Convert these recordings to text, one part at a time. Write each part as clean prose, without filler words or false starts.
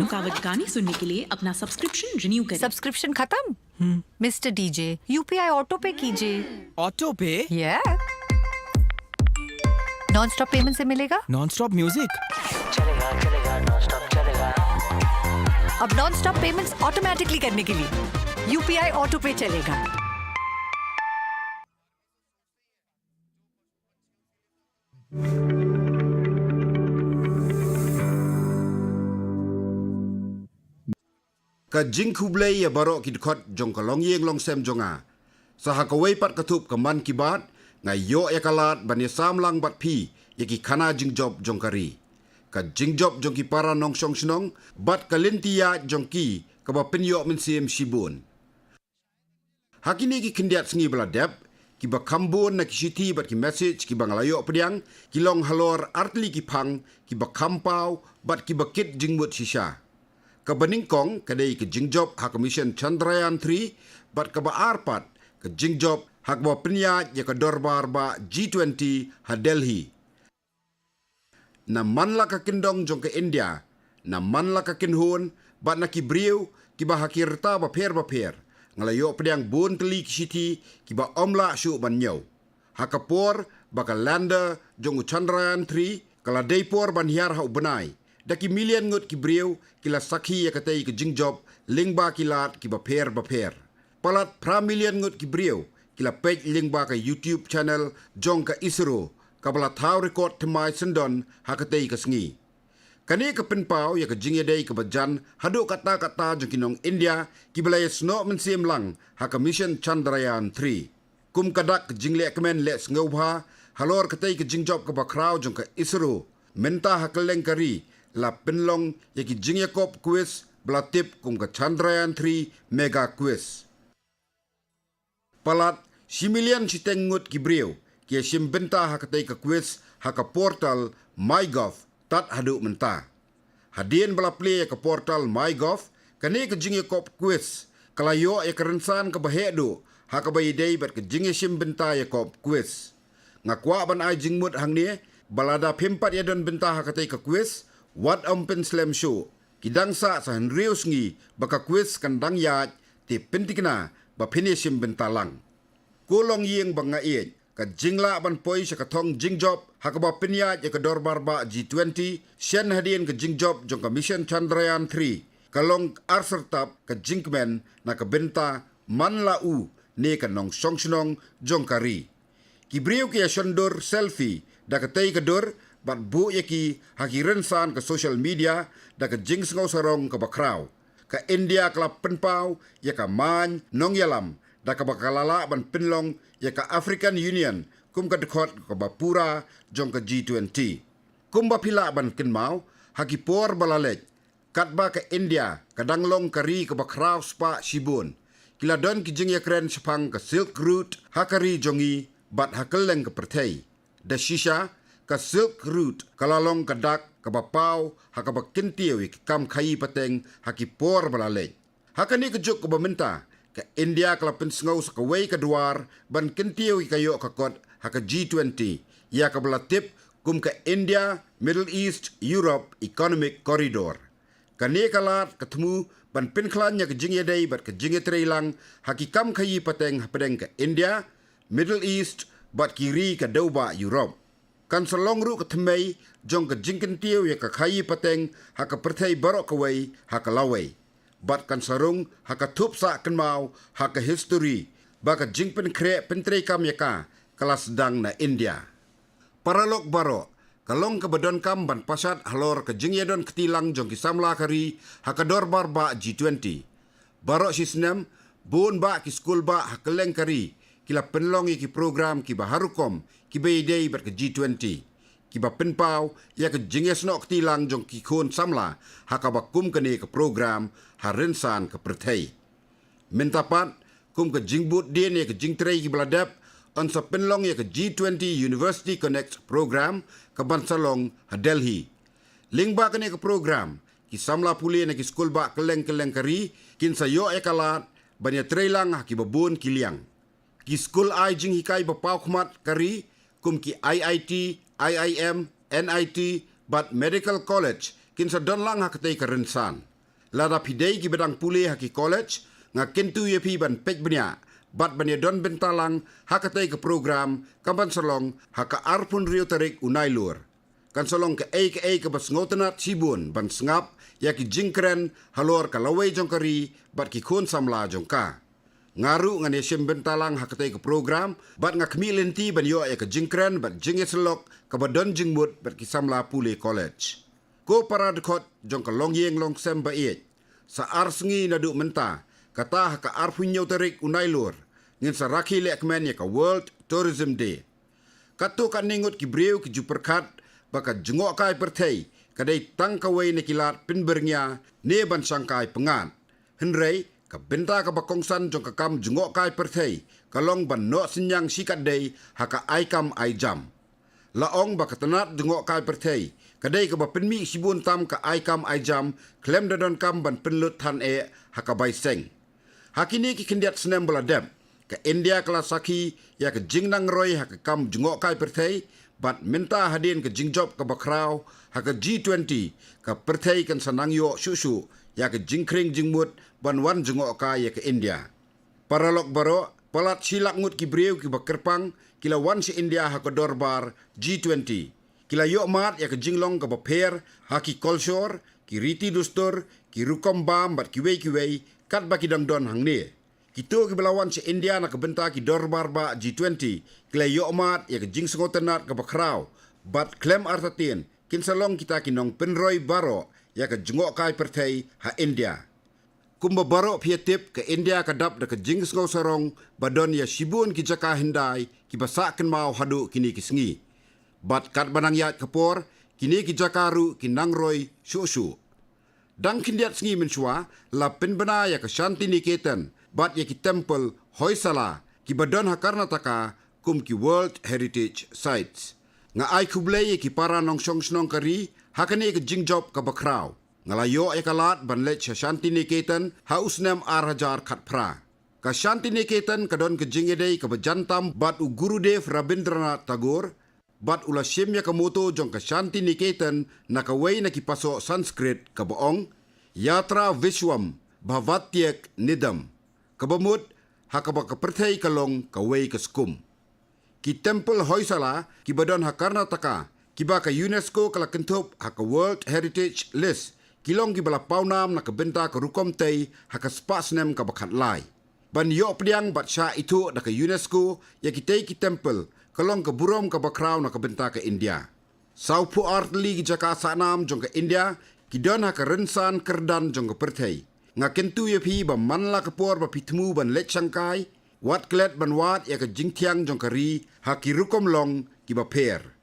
नुकावट गाने सुनने के लिए अपना सब्सक्रिप्शन रिन्यू करें। सब्सक्रिप्शन खत्म? मिस्टर डीजे, यूपीआई ऑटो पे कीजिए। ऑटो पे? नॉन स्टॉप पेमेंट से मिलेगा नॉन स्टॉप म्यूजिक। अब नॉन स्टॉप पेमेंट्स ऑटोमेटिकली करने के लिए यूपीआई ऑटो पे चलेगा। Ka jing kublai ya barok ki dkhot jong ka long yeng long sem jonga saha ka wei pat katup ka man ki bat ngai yo ya kalat ban ya sam lang bat phi ya ki khana jing job jong kari ka jing job jong ki para nong song snong bat ka lintia jong ki ka ba pin yo min sim shibun hakini ki kindiat sngi bla dep ki ba kambun na ki shiti bat ki message ki banglayo pediang ki long halor artli ki phang ki ba kampau bat ki ba kit jing mut shisha ka baningkong kadai ke jingjob hak mission Chandrayaan 3 bat ka ba arpat ke jingjob hak ba penya ya ka dorbar ba G20 ha Delhi na manla ka kindong jong ke India na manla ka kinhun bat na ki briu ki ba hakirta ba pher ngalayo pedang bon teli ki siti ki ba omla shu ban nyau hakapor ba ka lander jong Chandrayaan 3 kala deipor ban hiar ha benai daki million ngot ki briu kila sakhi ya katai ke jingjob lingba kilat ki ba pher palat pra million ngot ki briu kila page lingba ka YouTube channel jong ka ISRO kabala thau record thmai sendon hakatai ka sngi kani ka pinpau ya ka jingya dei ka bajan hadu kata jong kinong India ki balai sno men sim lang haka mission Chandrayaan 3 kum kadak jingle kemen le ngobha halor katai ka jingjob ka ba kraw jong ka ISRO menta hakaleng kari la penlong ya ki Jingyakop quiz belatip kum ka Chandrayaan 3 mega quiz. Palat similian sitengut ki briu ki simbenta hakatai ka quiz haka portal MyGov tat hadu menta. Hadien bala play ka portal MyGov kani ka Jingyakop quiz kalayo ya kerensan ka bahedu haka bayidei bat ka Jingya simbenta Yakop quiz. Ngakwa ban ai jingmut hang ni balada pimpat ya don benta hakatai ka quiz Wat Open Slam Show kidang sa Henrius ngi baka quiz kandang yat ti pentikna ba finishim bentalang kulong yeng banga ie ka jingla ban poi sa kathong jingjob hakaba pinya ya ka dorbar ba G20 shen hadien ka jingjob jong ka mission Chandrayaan 3 kalong arsertap ka jingmen na ka benta manla u ne ka nong songsnong jong kari kibriu ki shondur selfie da ka tei ka dor bat bu yaki hakiren san ke social media da ke jings ngau sarong ke bakraw ka India klap penpau ya ka man nong yalam da ka bakalala ban penlong ya ka African Union kum ka dekhot ke bapura jong ke G20 kum ba pila ban kinmau hakipor balalek kat ba ke India kadanglong kari ke bakraw spa shibun kila don ki jing yakren sepang ke Silk Route hakari jongi bat hakeleng ke perthai da shisha ka Silk Route kalalong kadak kabapau hakabakintiwi kam khai pateng hakipor balalek hakani kejuk ke bamenta ka India kalapin sngau sa kawai kadwar ban kintiwi kayo kakot haka G20 ya kabalatip kum ka India Middle East Europe Economic Corridor kani kalat ketemu ban pinklan ya ke jingya dei bat ke jingya treilang hakikam khai pateng hapadeng ka India Middle East bat kiri ka dauba Europe kan salong ru kathmei jong ka jingkin tiu ya ka khai pateng haka perthai barok kawai haka lawai bat kan sarung haka thup sa kanmau haka history baka jingpen kre pentrei kam ya ka kelas dang na India paralok baro kalong ka badon kam ban pasat halor ka jingyadon ketilang jong ki samla kari haka dorbar ba G20 baro sisnem bon ba ki school ba hakaleng kari kila penlong ki program ki baharukom ki beidei bat ke G20 ki ba penpau ya ke jinges nok tilang jong ki khon samla haka bakum kane ke program harensan ke perthai mentapat kum ke jingbut dia ne ke jingtrei ki bladap on sa penlong ya ke G20 University Connect program ke Bansalong ha Delhi lingba kane ke program ki samla puli ne ki skul ba keleng kari kin sayo ekalat banya treilang ha ki babun kiliang ki skul ai jing hikai ba pau khmat kari kum ki IIT, IIM, NIT, but Medical College, kinsa don lang hakatay karensan. lada pidei ki bedang pulih haki college nga kentu yepi ban pek benya bat banya don bentalang hakatai ke program kampan solong haka arpun rio tarik unai lur kan solong ke ke bas ngotenat sibun ban sengap ya ki jingkren halor ka lawai jongkari bat ki khon samla jongka ngaru ngan yesim bentalang hakatai ke program bat nga kemilenti ban yo ya ke jingkren bat jingeselok ka badon jingmut bat ki samla pulih college ko para dekot jongka longyeng long sem ba sa arsengi nadu menta kata haka arpunyo tarik unai lur ngin sa rakhi le akmen ya ka World Tourism Day kato kan ningot ki breu ki juperkat baka jengok kai perthei kadai tangkawai ne kilat pinbernya ne ban sangkai pengan henrei ka benta ka bakongsan jong ka kam jengok kai perthei kalong ban no sinyang sikat dei haka aikam aijam laong baka tenat jengok kai perthei kadai ka ba penmi sibun tam ka aikam aijam klem dadon kam ban penlut than haka bai seng hakini ki kendiat senem beladem ke India kelas saki ya ke jingnang roy haka kam jengok kai perthei bat minta hadin ke jingjob ke bakrau haka G20 ke perthei kan sanang yo susu ya ke jingkring jingmut ban wan jengok kai ya ke India paralok baro palat silak ngut ki breu ki bakerpang kila wan si India haka dorbar G20 kila yo mat ya ke jinglong ke baper haki kolsor ki riti dustur ki rukom bam bat ki wei kat baki dangdon hang ni kito ki belawan si India nak benta ki dorbar ba G20 kila yo mat ya ke jing sengotenat ke bakrau bat klem artatin kin salong kita kinong penroy baro ya ke jengok kai perthei ha India kumba baro pietip ke India kadap da ke jing sengo sarong badon ya sibun ki jaka hindai ki basaken mau hadu kini ki sengi bat kat banang yat kapor kini ki jakaru ki nangroy susu dang kindiat sengi mensua la penbena ya ke Shanti Niketan bat ya ki temple Hoysala ki badon ha Karnataka kum ki World Heritage Sites nga ai kublei ki para nong song snong kari hakane ke jingjob ka bakrau ngalayo e kalat banlet sa Shanti Niketan ha usnem arhajar khatpra ka Shanti Niketan kadon ke jingedei ka bajantam bat u Gurudev Rabindranath Tagore bat ula shemya ka moto jong ka Shanti Niketan na kawai na kipaso Sanskrit ka boong yatra vishwam bhavatyek nidam kabamut hakaba ka perthei kalong kawai ka skum ki temple Hoysala ki badon ha Karnataka kiba ka UNESCO kala kentup ha ka World Heritage List kilong ki bala paunam na kabenta ka rukom tei ha ka spasnem ka bakhat lai ban yo pdiang bat sha itu da ka UNESCO ya ki tei ki temple kalong ka burom ka bakrau na kabenta ka India saupu artli ki jaka sanam jong ka India ki don ha ka rensan kerdan jong ka perthei nga kentu ye phi ba manla ka por ba pitmu ban lech sangkai wat klet ban wat ya ka jingtiang jong ka ri ha ki rukom long ki ba per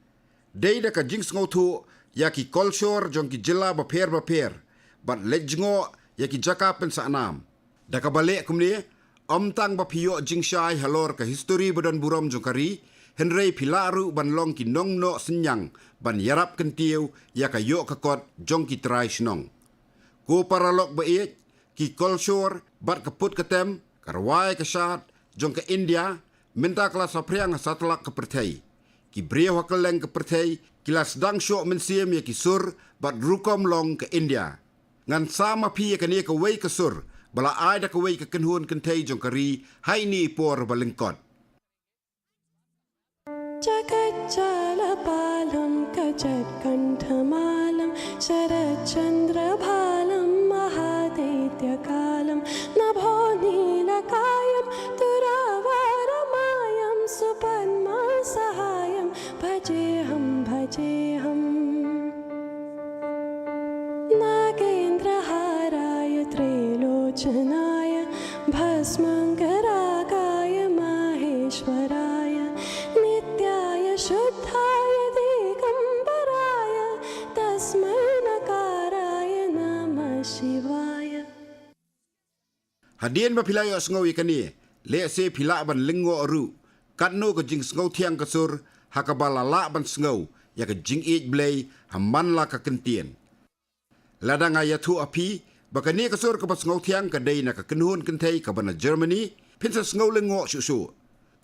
dei da ka jing sngotu ya ki kolsor jong ki jela ba per bat lejngo ya ki jaka pen sanam da ka bale kumni omtang ba phiyo jingshai halor ka history badon burom jong ka ri henrei pilaru ban long ki nong no senyang ban yarap kentiu ya ka yo ka kot jong ki trai snong ko paralok ba ki kolsor bat kaput ketem karwai kesat jong ke India minta kelas apriang satlak ke perthei ki breu hakeleng ke perthei kilas dang syok mensiem ya ki sur bat rukom long ke India ngan sama pi ya kani ke wei ke sur bala ai da ke wei ke kenhun kentei jong kari hai ni por balengkot जगज्जालपालं कजत्कण्ठमालं शरच्चन्द्रभालं महादैत्यकालं नभो नीलकायं तुरावारमायं सुपद्मासहायं भजेऽहं नागेन्द्रहाराय त्रैलोचनाय भस्मङ्गरागाय माहेश्वराय नित्याय शुद्धाय दिगम्बराय तस्मै नकाराय नमः शिवाय hadien ba pilai o sngo ikani le se pila ban lingo ru katno ko jing sngo thiang kasur hakabala la ban sngo ya ka jing ej blei hamman la ka kentien ladanga ya thu api bakani kasur ka sngo thiang ka dei na ka kenhun kentei ka bana Germany pinsa sngo lingo susu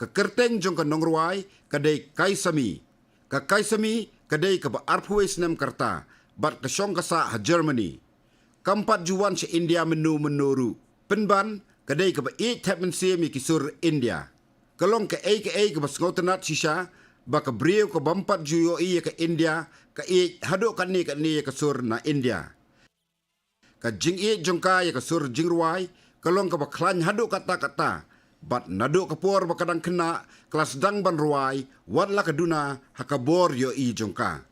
ka kerteng jong ka nongruai ka dei kaisami ka dei ka ba arphuis nem karta bat ka shong ka sa ha Germany Kampat juan se India menuru. Penban kadai ke ba tap mensim kisur India. Kalong ke basngotenat sisa ba ke brio ke bampat juyo ke India ke haduk kan ni ke sur na India. Ka jing jongka ke sur jingruai kalong ke ba klan haduk kata-kata bat naduk ke por ba kadang kena kelas dang ban ruai wadla kaduna hakabor yo jongka.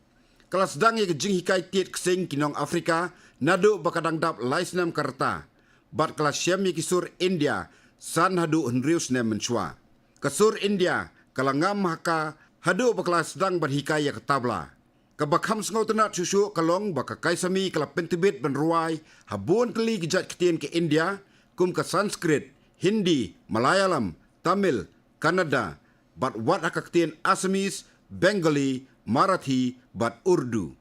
Kelas dang ke jing hikai tiet kesing kinong Afrika naduk ba kadang dap laisnam karta. Bat kelas syam kisur India san hadu henrius nem menchua. Kasur India kalangam haka hadu baklas dang ban hikaya ketabla. Kabakham sngau tenat susu kalong baka kaisami kala pentibit ban ruai habun kali gejat ketien ke India kum ke Sanskrit, Hindi, Malayalam, Tamil, Kannada, bat wat haka ketien Assamese, Bengali, Marathi, bat Urdu.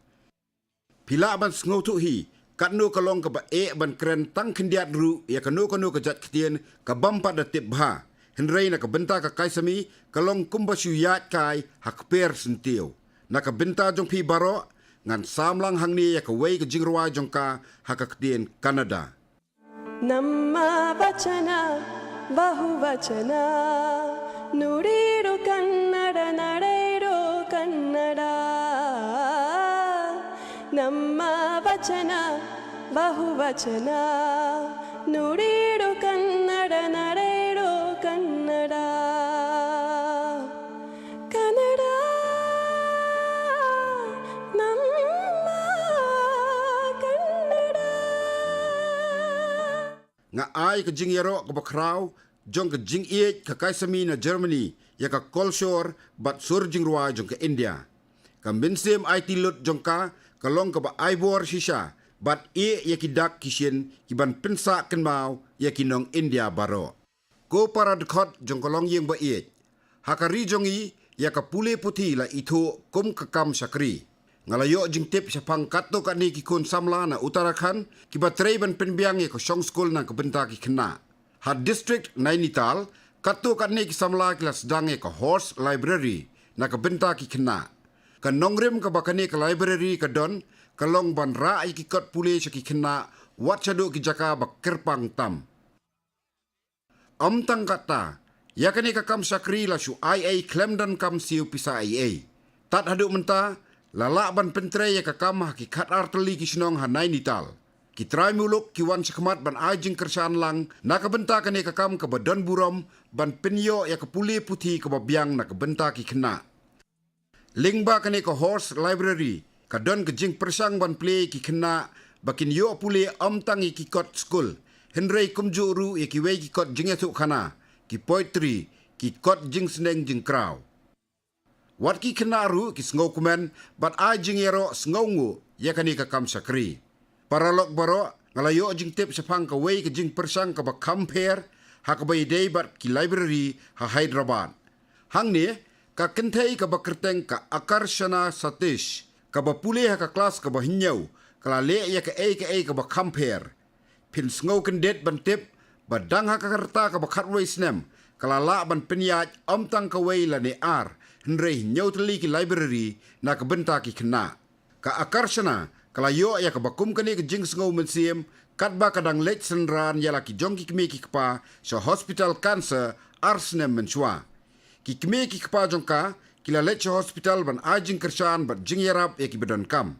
Pila ban sngau tu hi katnu kalong ke ba ban keren tang kendiat ru ya kanu kejat ketien ke bampat da tip bha henrei na ke benta ke kaisami kalong kumba syuyat kai hakper sentiu na ke benta jong pi baro ngan samlang hangni ya ke wei ke jingrwa jong ka hak ketien Kanada. Namma vachana bahuvachana nuriru kannada nadairu kannada Namma vachana bahuvachana nuriru kannada nadairu kannada kannada namma kannada Nga ai ke jing yero ke bakrau jong ke jing ke kaisami na Germany ya ke Kolshor bat sur jingrwa jong ke India. Kambinsim ai tilut jong ka kalong ke ba aibor shisha bat ya kidak kisien kiban pensa kenmau ya kinong India baro. Ko para dekot jong kalong yeng ba hakari jongi ya ka pule puti la itu kum kekam sakri. Ngalayo jing tip sapang kato kani kikun samla na Uttarakhand kibatrei ban penbiang ya ke song school na kebenta ki kena. Had district Nainital kato kani ki samla kilas dang ya ke horse library na kebenta ki kena. Ka nongrim ka bakane ka library ka don kalong ban ra ai ki kot pule ki kena wat chadu ki jaka bak kerpang tam. Tang kata ya kani ka kam sakri la su ai klemdan kam siu pisa ai. Tat hadu menta lala ban pentre ya ka kam hakikat arteli ki sinong hanai nital. Ki trai muluk ki wan sekmat ban ajing kersan lang na ka benta kani ka kam ka badan burom ban penyo ya ka pule putih ka babiang na ka benta ki kena. Lingba kani ka horse library kadon ke jing persang ban play ki kena bakin yo pule tang ki kot school henrei kumjuru ya ki wei ki kot jing etu khana ki poetry ki kot jing seneng jing kraw wat ki kena ru ki sngo kumen bat a jing yero sngongu ya kani ka kam sakri paralok baro ngalayo jing tip sapang ka wei ke jing persang ka ba compare hakabai dei bat ki library ha Hyderabad hang ni ka kenthei ka bakerteng ka Akarshana Satish ka bapule ha ka kelas ka bahinyau kala le ya ka ka ba compare pin sngo kendet ban tip badang ha ka kerta ka bakhatwei snem kala la ban penyaj tang ka wei la ne ar henrei nyau teli ki library na ka benta ki kena ka Akarshana kala yo ya ka bakum kani ka jing sngo mensiem kat ba kadang lech senran ya la ki jong ki kme ki kpa so hospital cancer arsnem menchua ki kme ki kpa jongka kila leche hospital ban ajing kersan bat jing yarap ki bedon kam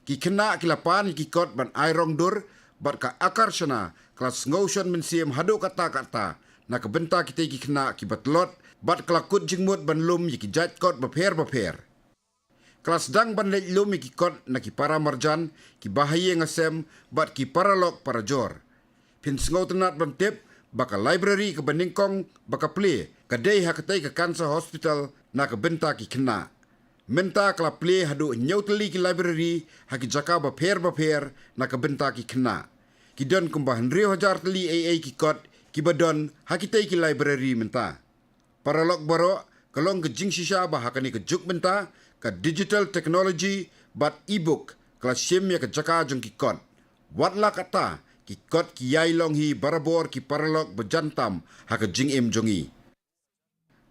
ki kena kila pan ki kot ban airong dur bat ka Akarshana kelas ngotion mensiem hado kata na ka benta ki kena ki batlot bat kelakut jingmut ban lum ki jat kot baper kelas dang ban lech lum ki kot na ki para marjan ki bahaye ngasem bat ki paralok para jor pin sngo tenat ban tip baka library ke beningkong baka play kadai hakatai ke cancer hospital na ke benta ki kena menta kala play hadu nyauteli ki library haki jaka baper na ke benta ki kena ki don kumbah henri hajar teli ki kot ki badon hakitai ki library menta paralok baro kalong ke jing shisha bah hakani ke juk menta ka digital technology bat ebook kala sim ya ke jaka jong ki kot watla kata ki kot ki yai long hi barabor ki paralok bejantam haka jing jongi.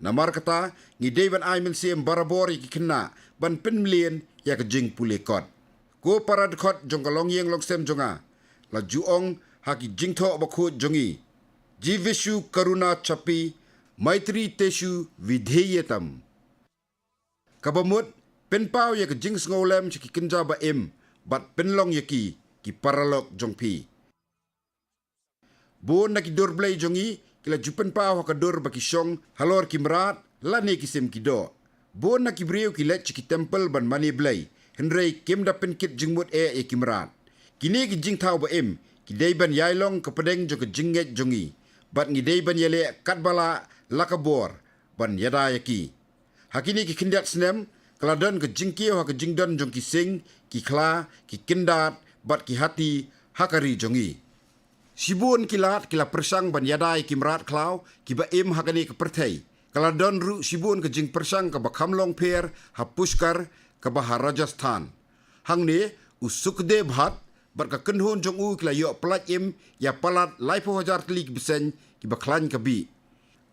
Namar kata ngi David Ayman siem barabor ki kena ban pen mlien ya ke jing pule kot. Ko para dekot jong kalong yeng long sem jonga. la juong haki jingtho bakut jongi. Jivishu karuna chapi maitri teshu vidheyetam. Kabamut penpau ya ke jing ngolem chiki kenja ba em bat penlong yaki ki paralok jongpi. Bon na ki dor blay jongi kila jupen pau haka dor baki syong halor ki merat lane kisim ki do. Bon na ki breu ki let chiki temple ban mani blay henrei kem da penkit jingmut e ki merat. Kini ki jing tau ba em ki day ban yailong ke pedeng jo ke jinget jongi bat ngi day ban yele katbala lakabor ban yada yaki. Hakini ki kindat senem keladon ke jingkio haka jingdon jong ki sing ki kla ki kindat bat ki hati hakari jongi. Sibun kilat kila persang ban yadai ki merat klau ki ba em hakani ke perthai. Keladon ru sibun ke jing persang ke ba kamlong per ha pushkar ke ba Rajasthan. Hang ne usukde bhat bat ka kenhon jong u kila yo plat em ya palat laipo hajar teli ki besen ki ba klan ke bi.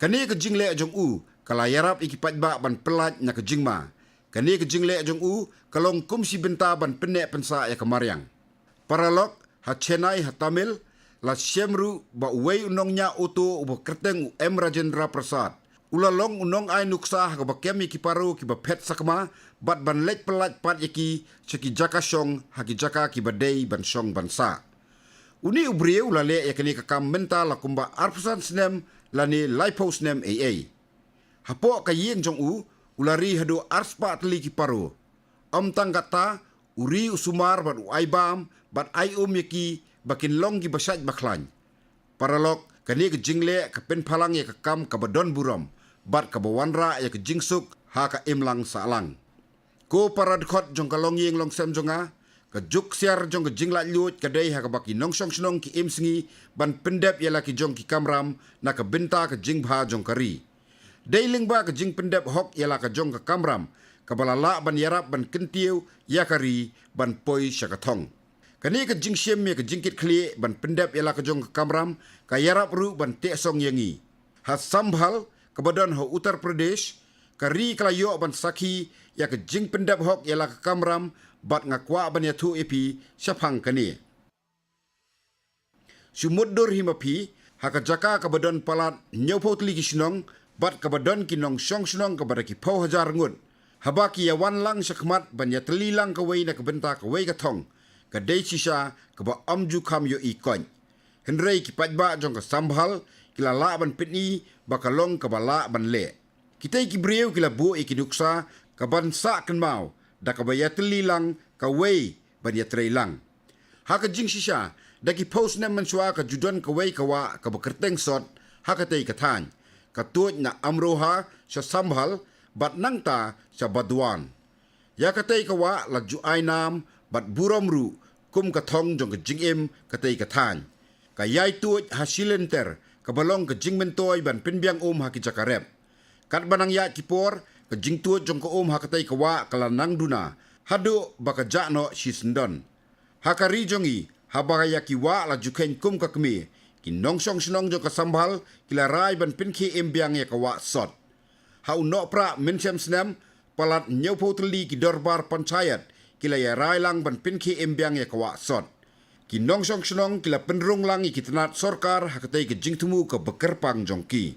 Kani ke jing le jong u kala yarap iki patba ban pelat na ke jing ma. Kani ke jing le jong u kalong kum si benta ban penek pensa ya kemaryang. Paralok ha Chennai ha Tamil la syemru ba wei unongnya oto ubo kerteng M Rajendra Prasad. Ulalong unong ai nuksa ha ba kemi ki paru ki ba pet sakma bat ban lek pelat pat yaki cheki jaka syong ha ki jaka ki badai ban syong bansa. Uni ubriu la le yakani ka kam menta la kumba arpusan snem la ni laipo snem AA. Hapo ka yeng jong u ulari hado arspa teli ki paru. Tang kata uri usumar bat uaibam bat ai yaki bakin long ki basaj baklan. Paralok kani ke jingle ke pen palang ya ke kam ke badon buram bat ke bawanra ya ke jingsuk ha ka imlang salang. Ko paradkhot jong ka long yeng long sem jonga ke juk siar jong ke jingla lut ke dei ha ka baki nongsong snong ki imsingi ban pendep ya la ki jong ki kamram na ke benta ke jingbha jong kari. Dei lingba ke jing pendep hok ya la ke jong ke kamram ke balala ban yarap ban kentiu ya kari ban poi syakathong. Kani ke jing syem ya ke jingkit kli ban pendep ya la ke jong ke kamram ka yarap ru ban te song yangi. Ha sambhal ke badan ho Uttar Pradesh kari kalayo ban sakhi ya ke jing pendep hok ya la ke kamram bat ngakwa ban ya thu epi syapang kani. Sumudur himapi ha ke jaka ke badan palat nyopo tli kisnong bat ke badan kinong syong snong ke bada ki pau hajar ngut. Habaki ya wan lang syakmat ban ya teli lang ke wei na ke benta ke wei ke thong. Ke dei sisa ke ba amju kam yo ikon. Henrei ki patba jong ke sambhal kila la ban pitni bakalong ke bala ban le. Kitai ki breu kila bu ikiduksa ke ban sa ken mau da ke ba ya teli lang ke wei ban ya trei lang. Ha ke jing sisa da ki post nem mensua ke judon ke wei ke wa ke bekerteng sot ha ke tei ke tan. Ke tuot na amroha sa sambhal bat nangta sa baduan. Ya ke tei ke wa la ju ai nam bat buram ru kum ka thong jong ka jingem ka tei ka than ka yai tuoj hasilenter ka balong ka jingmen toy ban pinbiang ha ki jakarep kat banang ya kipor ka jing tuoj jong ka ha ka tei ka wa kala nang duna hado baka jakno sisendon hakari jongi habaka ya ki wa la juken kum ka kmi ki nongsong snong jong ka sambal kila rai ban pinki embiang ya ka wa sot ha uno pra mensem snem palat nyopo teli ki dorbar panchayat kila ya rai lang ban pinki embiang ya kawa sot. Ki nongsong snong kila penrung lang ikitanat sorkar hakatai ke jingtumu ke bekerpang jongki.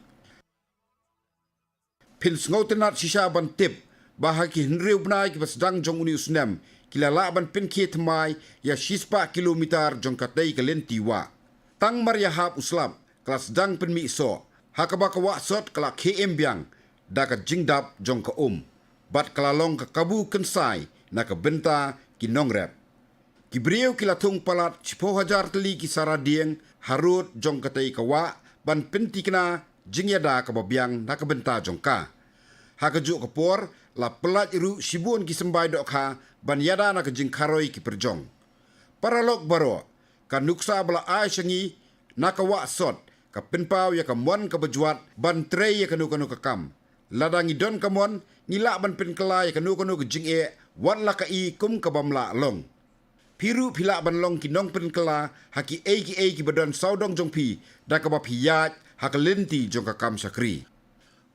Pin sngotenat sisa ban tip bahaki henriu benai ki basdang jong uni usnem kila la ban pinki temai ya sispa kilometer jong katai ke lentiwa. Tang mariahap uslap kelas dang penmi so hakaba kawa sot kala ke embiang da ka jingdap jong ka bat kalalong ke kabu kensai na ke benta ki nongrep. Ki breu ki latung palat 10,000 teli ki saradieng harut jong katai kawa ban penti kena jingyada ke babiang na ke benta jong ka. Ha ke juk kepor la pelat iru sibun ki sembai dok ha ban yada na ke jing karoi ki perjong. Paralok baro kan nuksa bala ai syangi na ke wa sot ke penpau ya ke mon ke bejuat ban trei ya ke nu-kanu ke kam. Ladangi don ke mon ngilak ban penkelai ya ke nu-kanu ke jing e wan la ka i kum ka bamla long. Piru pila ban long ki nong pen kala haki ki badan saudong jong pi da ka ba piyat hak lenti jong ka kam sakri.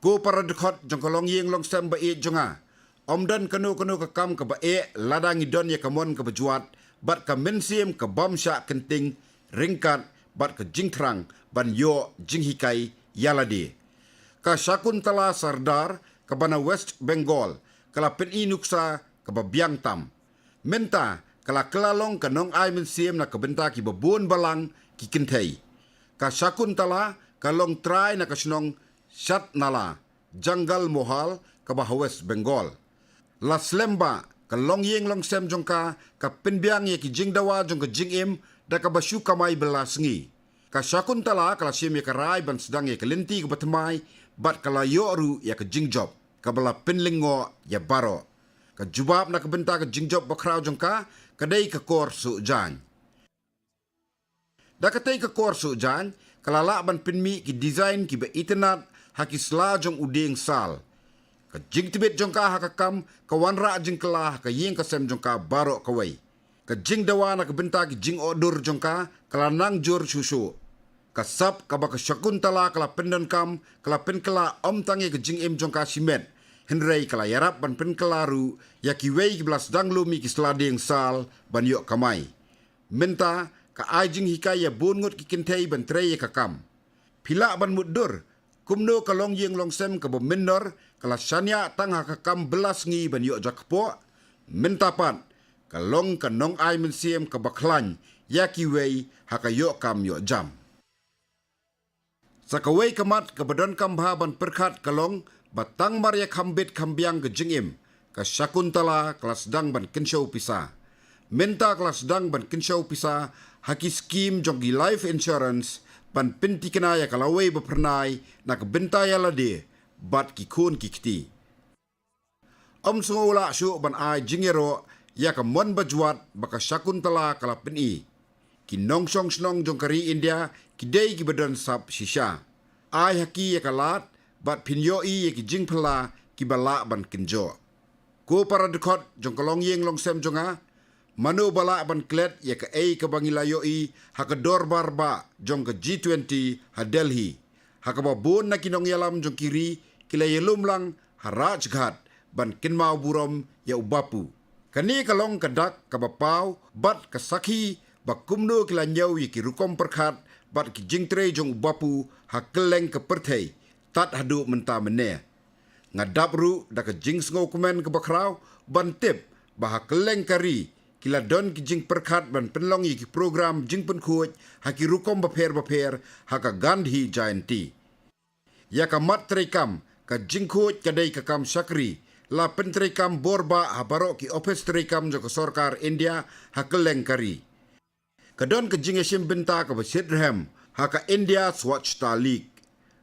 Ko paradkhot jong ka long yeng long sem ba e jonga. Omdan kanu ka kam ka ba e ladangi don ya kamon ka bajuat bat ka mensiem ka bam sya kenting ringkat bat ke jing terang ban yo jing hikai yalade. Ka Shakuntala Sardar ke bana West Bengal kala peni nuksa ke babiang tam. Menta kala kelalong ke nong ai mensiem na kebenta ki babun balang ki kentei. Ka Shakuntala kalong try na kasunong Shat Nala Janggal Mohal ke bah West Bengal. La Slemba ka long yeng long sem jongka ka penbiang ye ki jing dawa jong ka jing im da ka basyu kamai belas ngi. Ka Shakuntala kala sim ye ka rai ban sedang ye ka lenti ka batamai bat kala yoru ya ka jing job ka bala penlingo ya baro. Ka jubab na ka benta ka jing job bakraw jongka kadai ka kor su jan. Da ka tay ka kor su jan kala la ban penmi ki design ki ba internet haki sla jong udeng sal. Ka jing tibet jongka hakakam ka wanra jing kelah ka yeng kasem jongka baro kawai. Ka jing dawa na ka benta ki jing odur jongka kala nang jur susu. Ka sap ka ba ka Shakuntala kala pendon kam kala pen kala om tangi ka jing im jongka simet. Henrei kala yarap ban pen kelaru ya ki wei ki belas danglumi ki sladeng sal ban yok kamai. Menta ka ai jing hikai ya bungut ki kintei ban trei ka kam. Pila ban mudur kumno ka long yeng long sem ka minor kala syanya tang hakakam belas ngi ban yok jakpo. Mentapat ka long ka nong ai mensiem ka baklan ya ki wei haka yok kam yok jam. Sakawai kamat ka badan kam ban perkhat kalong batang maria kambit kambiang ke jingim ka Shakuntala kelas dang ban kensau pisa. Menta kelas dang ban kensau pisa haki skim jonggi life insurance ban pinti kena ya kalawai bapernai na kebenta ya lade bat ki kun ki kiti. Om sungola syuk ban ai jingero ya ka mon bajuat baka Shakuntala kala peni. Ki nong song snong jongkari India ki dei ki badan sap shisha. Ai haki ya kalat bat pinyoi ye ki jing pala ki bala ban kinjo. Ko para dekot jong kalong yeng long sem jonga manu bala ban klet ye ka ei ka bangilayoi hakador barba jong ka G20 ha Delhi. Hakaba bon na kinong yalam jong kiri kila yelum lang haraj ghat ban kinmau burom ya ubapu. Kani kalong kadak ka bapau bat ka sakhi bakumno kila nyau ye ki rukom perkhat bat ki jingtre jong ubapu hakeleng ka perthei tat hadu menta mene. Ngadap ru da ka jing sngo kumen ke bakraw ban tip bah keleng kari kila don ki jing perkhat ban penlong yi ki program jing pen khuj haki rukom baper haka Gandhi Jayanti. Ya ka mat trekam ka jing khuj kadai ka kam sakri la pen trekam borba habaro ki office trekam jo ka sarkar India hakeleng kari. Kadon ka jing esim benta ka Sidham haka India Swachhta League.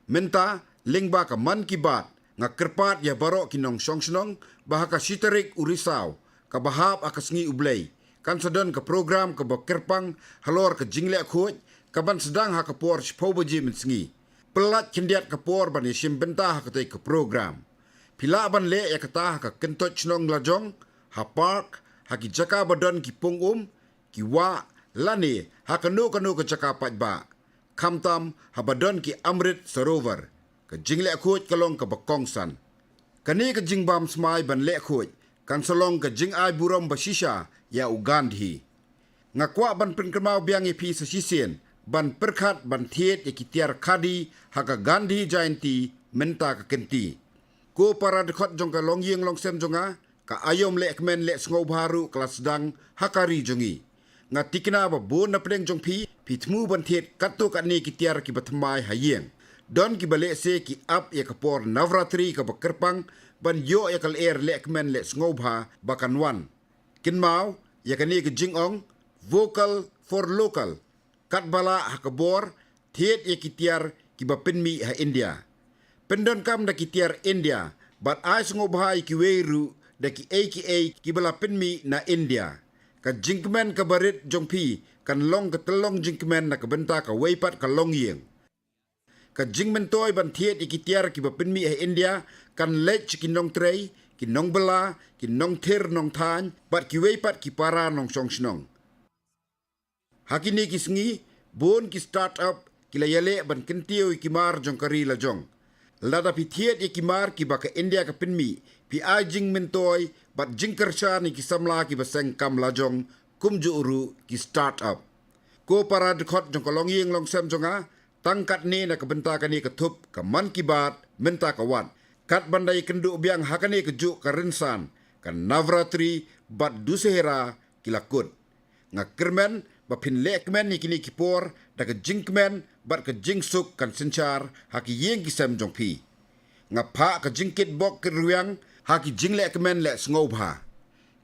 Menta lingba ka man ki bat nga kerpat ya baro kinong songsnong bahaka sitarik urisau ka bahap akas ngi ublay kan sedon ka program ka bakerpang halor ka jingle khoj ka ban sedang ha ka por spobaji mensngi pelat kendiat ka por ban yesim benta ha ka ka program pila ban le ya kata ka kentot snong lajong ha park ha ki jaka badon ki pungum ki wa lani ha kanu ka jaka patba kamtam ha badon ki Amrit Sarovar ka jingle khoj kalong ka bakongsan. Kani ka jingbam smai ban le khoj kan solong ka jing ai burom basisha ya Ugandhi. Ngakwa ban pengkemau biang epi sa sisien ban perkhat ban thiet ya kitiar khadi haka Gandhi Jayanti menta ka kenti. Ko para dekhot jong ka long yeng long sem jonga ka ayom le kmen le sngo baru kelas dang hakari jongi. Ngatikna ba bon na pleng jong pi tmu ban thiet katto kan ni kitiar ki batmai hayeng. Don ki balik se ki ap ya kapor Navratri ka bakerpang ban yo ya kal air le kmen le ngobha bakan wan. Kinmau ya kani ki jingong vocal for local. Kat bala hakabor thiet ya kitiar ki bapinmi ha India. Pendon kam da kitiar India bat ai ngobha ki weiru da ki aka ki bala pinmi na India. Ka jingkmen ka barit jongpi kan long ka telong jingkmen na kabenta ka weipat ka long yeng. Ka jingmen toy ban thiet ikitiar ki bapinmi ha India kan lech kinong trei kinong bela kinong thir nong than bat ki weipat ki para nong song snong. Hakini kisngi bon ki start up kila yale ban kentio ikimar jong kari la jong. Lada pi thiet ikimar ki baka India ka pinmi pi a jingmen toy bat jingkersha ni ki samla ki baseng kam la jong kumju uru ki start up. Ko para dekot jong kolong ying long sem jonga, tangkat ni na kebenta kani ketup ke man kibat menta kawan. Kat bandai kenduk biang hakani kejuk ke rinsan, ke navratri bat dusehera kilakut. Ngakirmen bapin lekmen ni kini kipor da ke jingkmen bat ke jingsuk kan sencar haki yeng kisem jong pi. Ngapa ke jingkit bok ke ruyang haki jing lekmen lek sengau bha.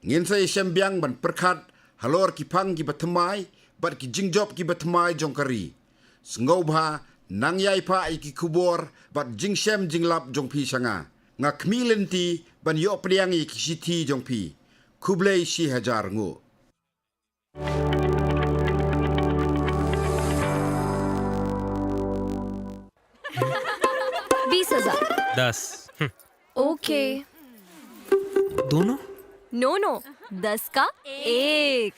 Ngin saya sembiang ban perkat halor kipang ki batemai bat ki jingjob ki batemai jong kari. Sengau bha nang yai pa iki kubor bat jing sem jing lap jong pi sanga. Nga kmilenti ban yo priang iki siti jong pi. Kublai si hajar ngu. 20,000 10 ओके दोनों no no 10 का एक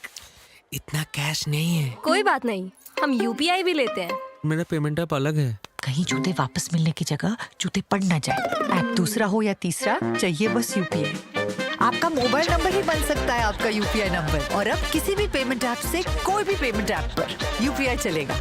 इतना कैश नहीं है। कोई बात नहीं हम यूपीआई भी लेते हैं मेरा पेमेंट ऐप अलग है। कहीं जूते वापस मिलने की जगह जूते पड़ ना जाए। ऐप दूसरा हो या तीसरा, चाहिए बस यूपीआई। आपका मोबाइल नंबर ही बन सकता है आपका यूपीआई नंबर। और अब किसी भी पेमेंट ऐप से कोई भी पेमेंट ऐप पर यूपीआई चलेगा।